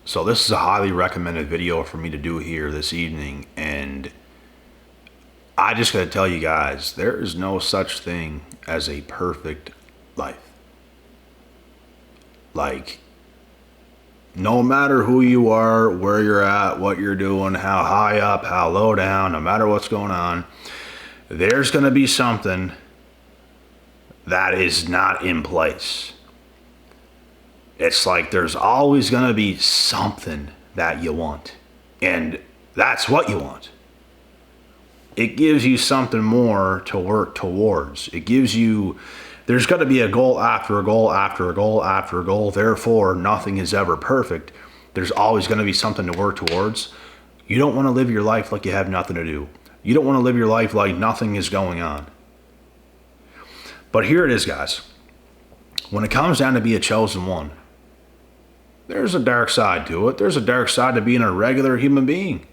So this is a highly recommended video for me to do here this evening, and I just gotta tell you guys, there is no such thing as a perfect life. Like, no matter who you are, where you're at, what you're doing, how high up, how low down, no matter what's going on, there's gonna be something that is not in place. It's like there's always going to be something that you want. And that's what you want. It gives you something more to work towards. It gives you, there's got to be a goal after a goal after a goal after a goal. Therefore, nothing is ever perfect. There's always going to be something to work towards. You don't want to live your life like you have nothing to do. You don't want to live your life like nothing is going on. But here it is, guys. When it comes down to be a chosen one, there's a dark side to it. There's a dark side to being a regular human being.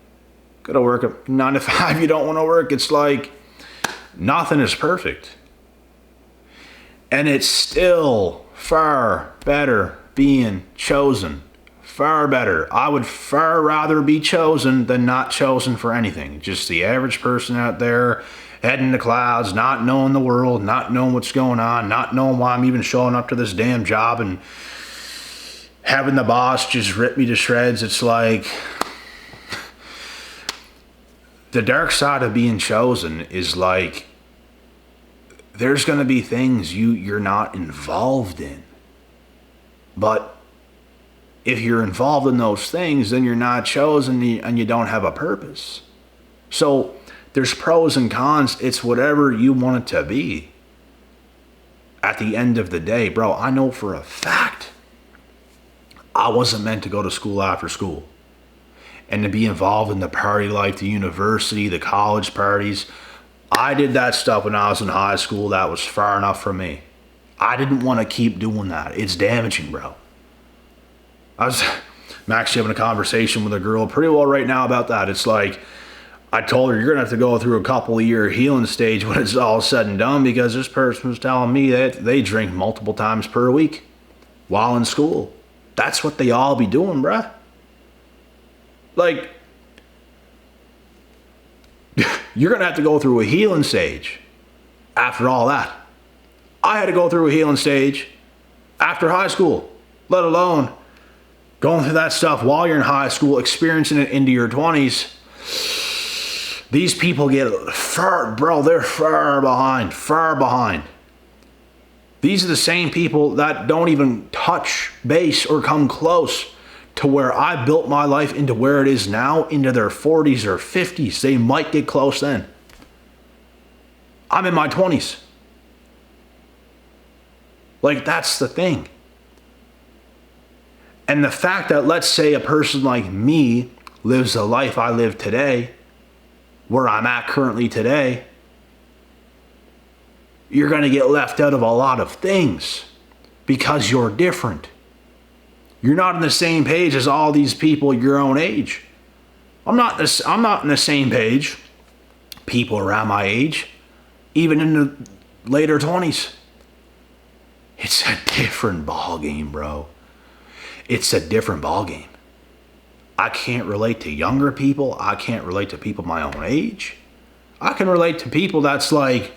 Gotta work a 9 to 5, you don't want to work. It's like nothing is perfect. And it's still far better being chosen. Far better. I would far rather be chosen than not chosen for anything. Just the average person out there heading in the clouds, not knowing the world, not knowing what's going on, not knowing why I'm even showing up to this damn job, and having the boss just rip me to shreds. It's like the dark side of being chosen is like there's going to be things you're not involved in. But if you're involved in those things, then you're not chosen and you don't have a purpose. So there's pros and cons. It's whatever you want it to be. At the end of the day, bro, I know for a fact I wasn't meant to go to school after school and to be involved in the party life, the university, the college parties. I did that stuff when I was in high school. That was far enough for me. I didn't want to keep doing that. It's damaging, bro. I'm actually having a conversation with a girl pretty well right now about that. It's like, I told her, you're going to have to go through a couple of year healing stage when it's all said and done, because this person was telling me that they drink multiple times per week while in school. That's what they all be doing, bruh. Like, you're going to have to go through a healing stage after all that. I had to go through a healing stage after high school, let alone going through that stuff while you're in high school, experiencing it into your 20s. These people get they're far behind. These are the same people that don't even touch base or come close to where I built my life into where it is now, into their 40s or 50s. They might get close then. I'm in my 20s. Like, that's the thing. And the fact that, let's say, a person like me lives the life I live today, where I'm at currently today, you're going to get left out of a lot of things because you're different. You're not on the same page as all these people your own age. I'm not in the same page. People around my age, even in the later 20s. It's a different ball game, bro. It's a different ball game. I can't relate to younger people. I can't relate to people my own age. I can relate to people that's like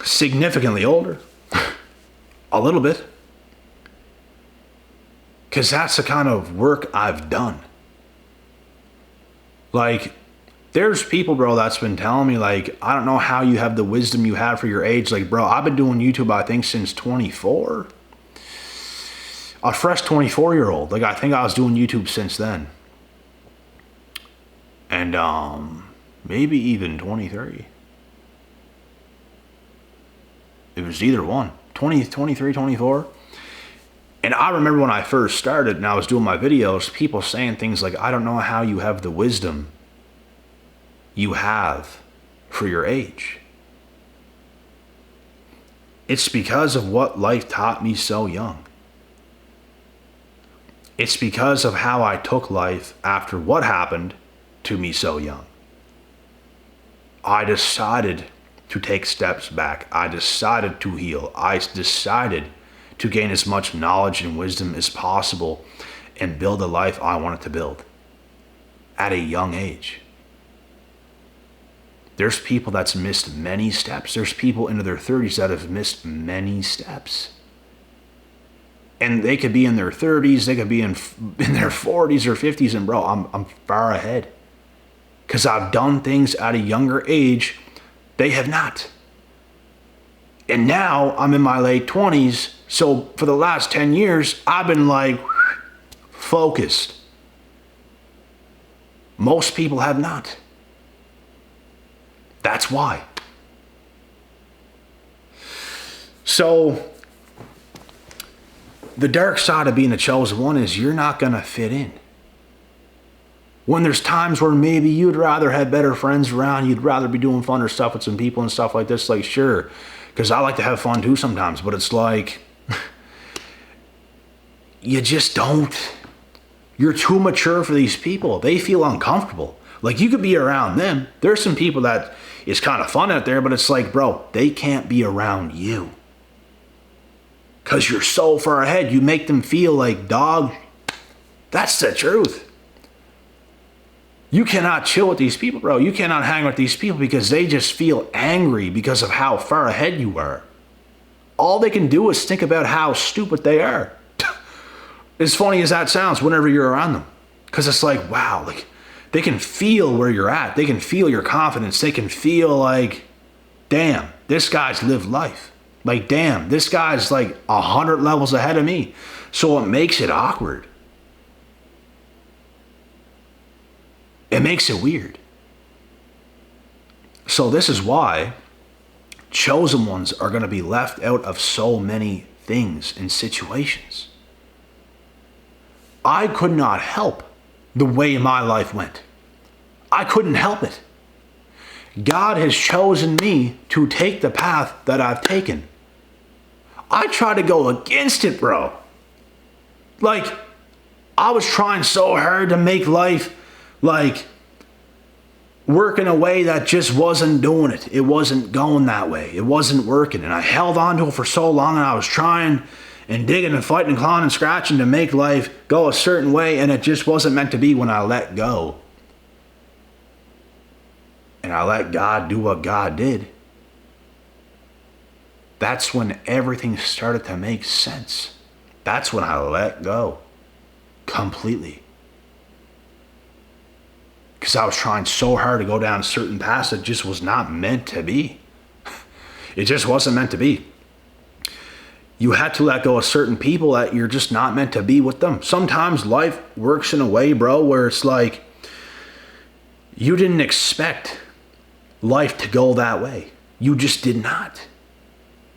significantly older. A little bit. Because that's the kind of work I've done. Like, there's people, bro, that's been telling me, like, I don't know how you have the wisdom you have for your age. Like, bro, I've been doing YouTube, I think, since 24. A fresh 24-year-old. Like, I think I was doing YouTube since then. And maybe even 23. It was either one. 20, 23, 24. And I remember when I first started and I was doing my videos, people saying things like, I don't know how you have the wisdom you have for your age. It's because of what life taught me so young. It's because of how I took life after what happened to me so young. I decided to take steps back. I decided to heal. I decided to gain as much knowledge and wisdom as possible and build the life I wanted to build at a young age. There's people that's missed many steps. There's people into their 30s that have missed many steps. And they could be in their 30s, they could be in their 40s or 50s, and bro, I'm far ahead. Because I've done things at a younger age they have not. And now I'm in my late 20s, so for the last 10 years, I've been like focused. Most people have not. That's why. So, the dark side of being a chosen one is you're not going to fit in. When there's times where maybe you'd rather have better friends around, you'd rather be doing funner stuff with some people and stuff like this, like sure, because I like to have fun too sometimes, but it's like, you just don't. You're too mature for these people. They feel uncomfortable. Like you could be around them. There's some people that is kind of fun out there, but it's like, bro, they can't be around you. Because you're so far ahead, you make them feel like, dog, that's the truth. You cannot chill with these people, bro. You cannot hang with these people because they just feel angry because of how far ahead you are. All they can do is think about how stupid they are. As funny as that sounds whenever you're around them. Because it's like, wow, like they can feel where you're at. They can feel your confidence. They can feel like, damn, this guy's lived life. Like, damn, this guy's like 100 levels ahead of me. So it makes it awkward. It makes it weird. So this is why chosen ones are going to be left out of so many things and situations. I could not help the way my life went. I couldn't help it. God has chosen me to take the path that I've taken. I tried to go against it, bro. Like, I was trying so hard to make life, like, work in a way that just wasn't doing it. It wasn't going that way. It wasn't working. And I held on to it for so long, and I was trying and digging and fighting and clawing and scratching to make life go a certain way, and it just wasn't meant to be when I let go. And I let God do what God did. That's when everything started to make sense. That's when I let go completely. Because I was trying so hard to go down a certain path that just was not meant to be. It just wasn't meant to be. You had to let go of certain people that you're just not meant to be with them. Sometimes life works in a way, bro, where it's like you didn't expect life to go that way. You just did not.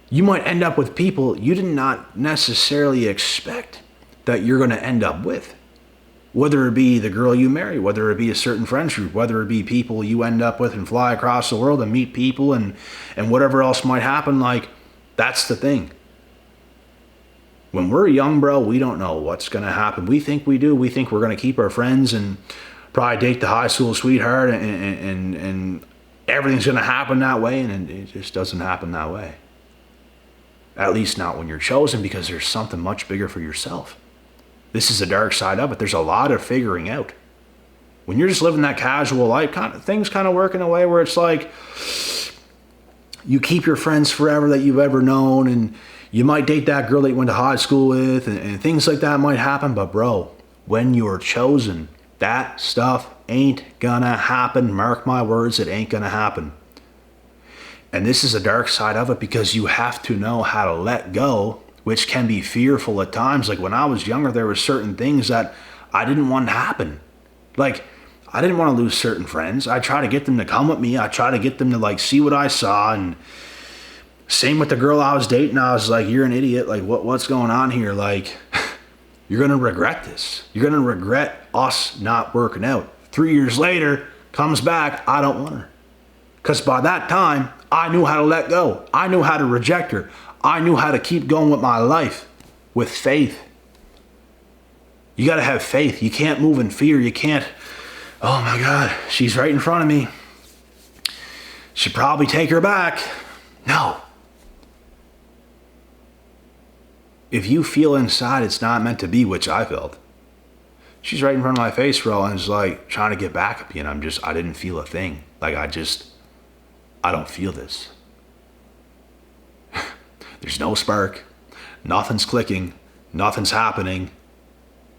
You might end up with people you did not necessarily expect that you're going to end up with. Whether it be the girl you marry, whether it be a certain friends group, whether it be people you end up with and fly across the world and meet people and whatever else might happen, like, that's the thing. When we're young, bro, we don't know what's going to happen. We think we do. We think we're going to keep our friends and probably date the high school sweetheart and everything's going to happen that way, and it just doesn't happen that way. At least not when you're chosen, because there's something much bigger for yourself. This is the dark side of it. There's a lot of figuring out. When you're just living that casual life, things kind of work in a way where it's like you keep your friends forever that you've ever known, and you might date that girl that you went to high school with, and things like that might happen. But bro, when you're chosen, that stuff ain't gonna happen. Mark my words, it ain't gonna happen. And this is the dark side of it, because you have to know how to let go, which can be fearful at times. Like when I was younger, there were certain things that I didn't want to happen. Like, I didn't want to lose certain friends. I try to get them to come with me. I try to get them to like see what I saw. And same with the girl I was dating. I was like, you're an idiot. Like, what's going on here? Like, you're going to regret this. You're going to regret us not working out. 3 years later, comes back, I don't want her. Because by that time, I knew how to let go. I knew how to reject her. I knew how to keep going with my life with faith. You got to have faith. You can't move in fear. You can't, oh my God, she's right in front of me. Should probably take her back. No. If you feel inside it's not meant to be, which I felt. She's right in front of my face, bro, and is like trying to get back at me, and I didn't feel a thing. Like I don't feel this. There's no spark. Nothing's clicking. Nothing's happening.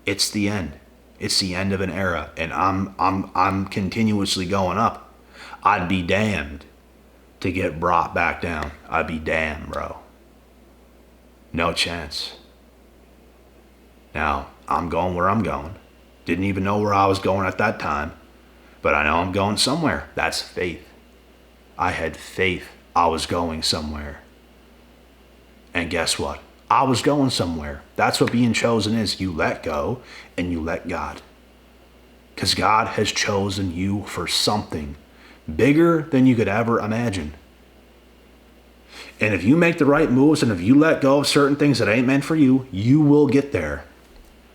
It's the end. It's the end of an era, and I'm continuously going up. I'd be damned to get brought back down. I'd be damned, bro. No chance. Now, I'm going where I'm going. Didn't even know where I was going at that time, but I know I'm going somewhere. That's faith. I had faith I was going somewhere. And guess what? I was going somewhere. That's what being chosen is. You let go and you let God. Because God has chosen you for something bigger than you could ever imagine. And if you make the right moves and if you let go of certain things that ain't meant for you, you will get there.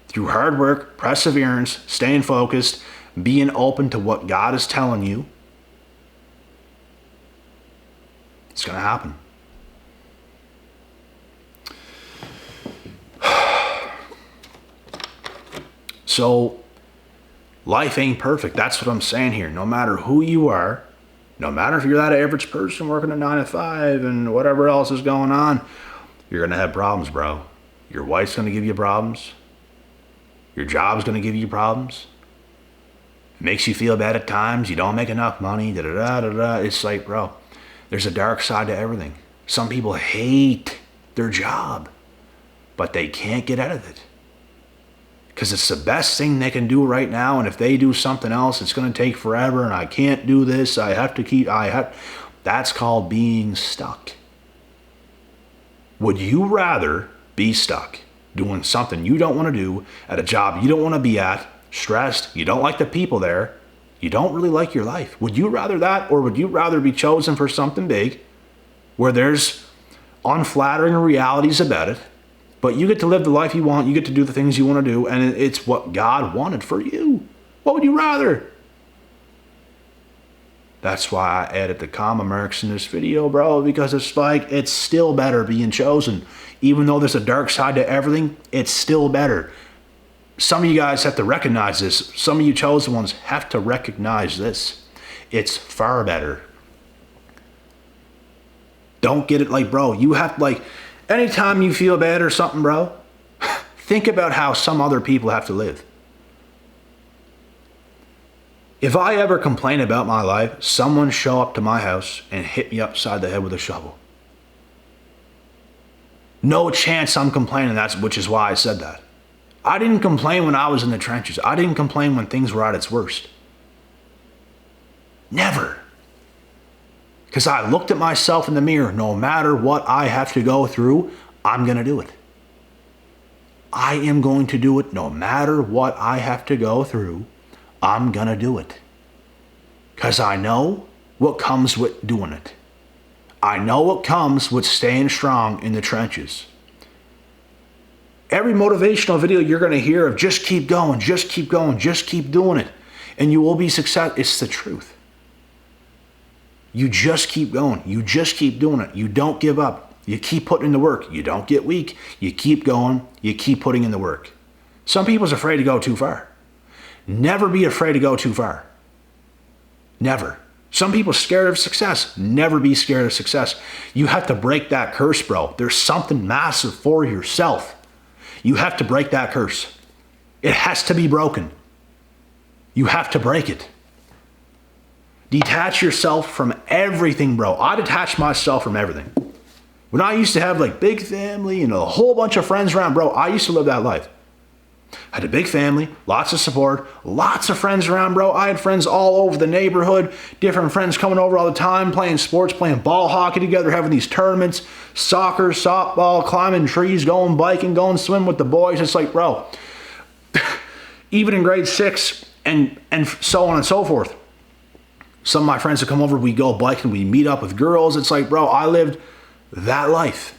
Through hard work, perseverance, staying focused, being open to what God is telling you, it's going to happen. So, life ain't perfect. That's what I'm saying here. No matter who you are, no matter if you're that average person working a 9 to 5 and whatever else is going on, you're going to have problems, bro. Your wife's going to give you problems. Your job's going to give you problems. It makes you feel bad at times. You don't make enough money. Da-da-da-da-da. It's like, bro, there's a dark side to everything. Some people hate their job, but they can't get out of it. Because it's the best thing they can do right now, and if they do something else, it's going to take forever, and I can't do this, That's called being stuck. Would you rather be stuck doing something you don't want to do, at a job you don't want to be at, stressed, you don't like the people there, you don't really like your life? Would you rather that, or would you rather be chosen for something big, where there's unflattering realities about it, but you get to live the life you want, you get to do the things you want to do, and it's what God wanted for you? What would you rather? That's why I added the comma marks in this video, bro, because it's like, it's still better being chosen. Even though there's a dark side to everything, it's still better. Some of you guys have to recognize this. Some of you chosen ones have to recognize this. It's far better. Don't get it like, bro, you have like, anytime you feel bad or something, bro, think about how some other people have to live. If I ever complain about my life, someone show up to my house and hit me upside the head with a shovel. No chance I'm complaining, which is why I said that. I didn't complain when I was in the trenches. I didn't complain when things were at its worst. Never. Because I looked at myself in the mirror. No matter what I have to go through, I'm going to do it. I am going to do it no matter what I have to go through. I'm going to do it. Because I know what comes with doing it. I know what comes with staying strong in the trenches. Every motivational video you're going to hear of just keep going, just keep going, just keep doing it, and you will be successful. It's the truth. You just keep going. You just keep doing it. You don't give up. You keep putting in the work. You don't get weak. You keep going. You keep putting in the work. Some people's afraid to go too far. Never be afraid to go too far. Never. Some people scared of success. Never be scared of success. You have to break that curse, bro. There's something massive for yourself. You have to break that curse. It has to be broken. You have to break it. Detach yourself from everything, bro. I detached myself from everything. When I used to have like big family and a whole bunch of friends around, bro, I used to live that life. I had a big family, lots of support, lots of friends around, bro. I had friends all over the neighborhood, different friends coming over all the time, playing sports, playing ball hockey together, having these tournaments, soccer, softball, climbing trees, going biking, going swimming with the boys. It's like, bro, even in grade 6 and so on and so forth. Some of my friends would come over, we go biking, we meet up with girls. It's like, bro, I lived that life.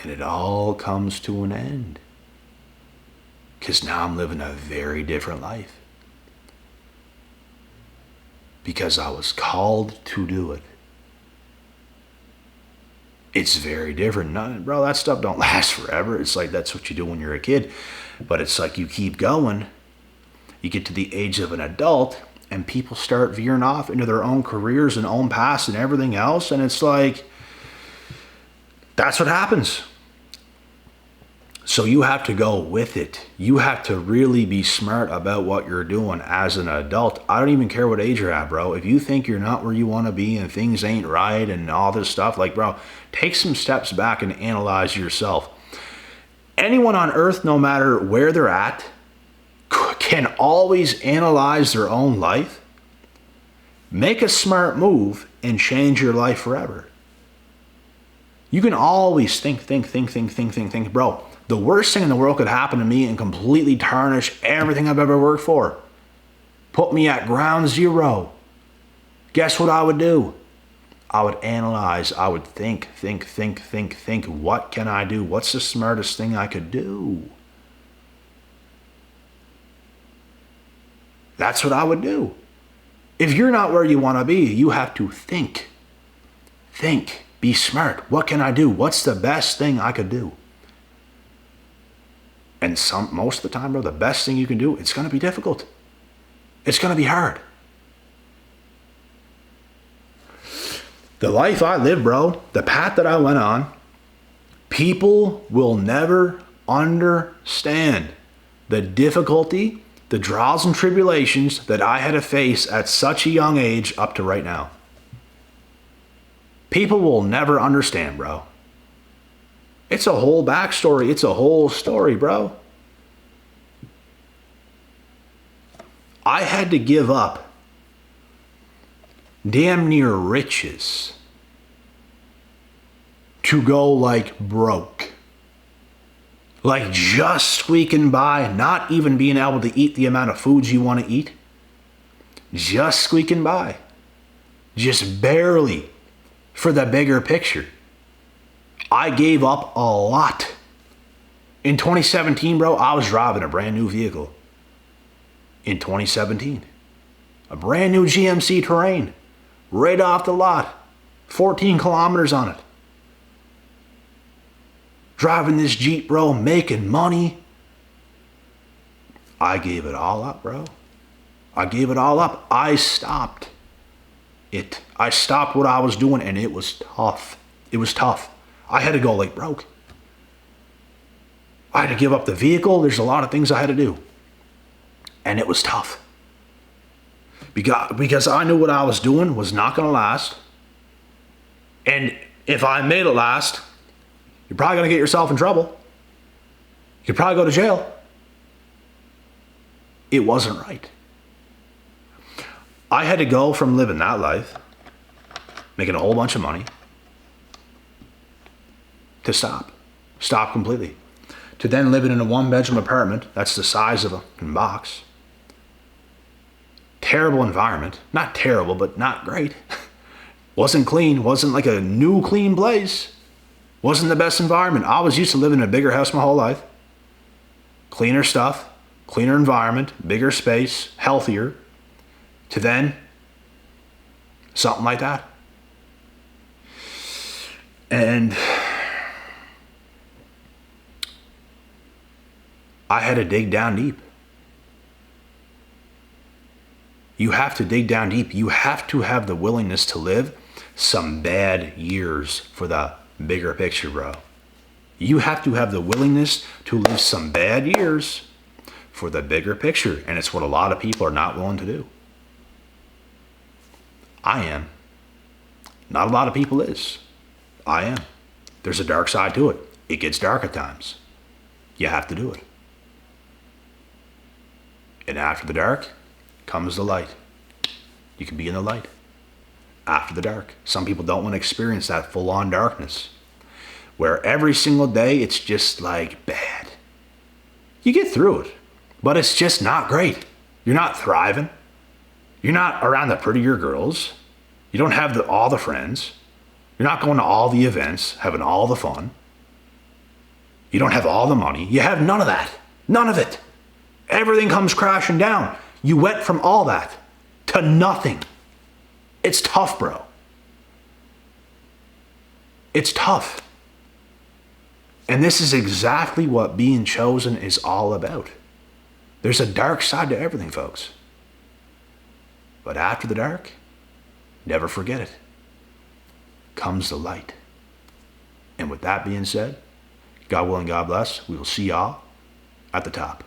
And it all comes to an end. Because now I'm living a very different life. Because I was called to do it. It's very different. No, bro, that stuff don't last forever. It's like that's what you do when you're a kid. But it's like you keep going. You get to the age of an adult and people start veering off into their own careers and own paths and everything else. And it's like, that's what happens. So you have to go with it. You have to really be smart about what you're doing as an adult. I don't even care what age you're at, bro. If you think you're not where you want to be and things ain't right and all this stuff, like, bro, take some steps back and analyze yourself. Anyone on earth, no matter where they're at, can always analyze their own life, make a smart move, and change your life forever. You can always think. Bro, the worst thing in the world could happen to me and completely tarnish everything I've ever worked for. Put me at ground zero. Guess what I would do? I would analyze. I would think. What can I do? What's the smartest thing I could do? That's what I would do. If you're not where you want to be, you have to think. Think. Be smart. What can I do? What's the best thing I could do? And most of the time, bro, the best thing you can do, it's going to be difficult. It's going to be hard. The life I live, bro, the path that I went on, people will never understand the difficulty, the trials and tribulations that I had to face at such a young age up to right now. People will never understand, bro. It's a whole backstory. It's a whole story, bro. I had to give up damn near riches to go like broke. Like just squeaking by, not even being able to eat the amount of foods you want to eat. Just squeaking by. Just barely for the bigger picture. I gave up a lot. In 2017, bro, I was driving a brand new vehicle. In 2017. A brand new GMC Terrain. Right off the lot. 14 kilometers on it. Driving this Jeep, bro, making money. I gave it all up, bro. I gave it all up. I stopped it. I stopped what I was doing, and it was tough. It was tough. I had to go like broke. I had to give up the vehicle. There's a lot of things I had to do. And it was tough. Because I knew what I was doing was not going to last. And if I made it last, you're probably going to get yourself in trouble. You could probably go to jail. It wasn't right. I had to go from living that life, making a whole bunch of money, to stop. Stop completely. To then living in a one-bedroom apartment that's the size of a box. Terrible environment. Not terrible, but not great. Wasn't clean. Wasn't like a new clean place. Wasn't the best environment. I was used to living in a bigger house my whole life. Cleaner stuff. Cleaner environment. Bigger space. Healthier. To then, something like that. And I had to dig down deep. You have to dig down deep. You have to have the willingness to live some bad years for the bigger picture, bro. You have to have the willingness to live some bad years for the bigger picture. And it's what a lot of people are not willing to do. I am. Not a lot of people is. I am. There's a dark side to it. It gets dark at times. You have to do it. And after the dark comes the light. You can be in the light. After the dark. Some people don't want to experience that full-on darkness. Where every single day it's just like bad. You get through it. But it's just not great. You're not thriving. You're not around the prettier girls. You don't have all the friends. You're not going to all the events, having all the fun. You don't have all the money. You have none of that. None of it. Everything comes crashing down. You went from all that to nothing. It's tough, bro. It's tough. And this is exactly what being chosen is all about. There's a dark side to everything, folks. But after the dark, never forget it, comes the light. And with that being said, God willing, God bless. We will see y'all at the top.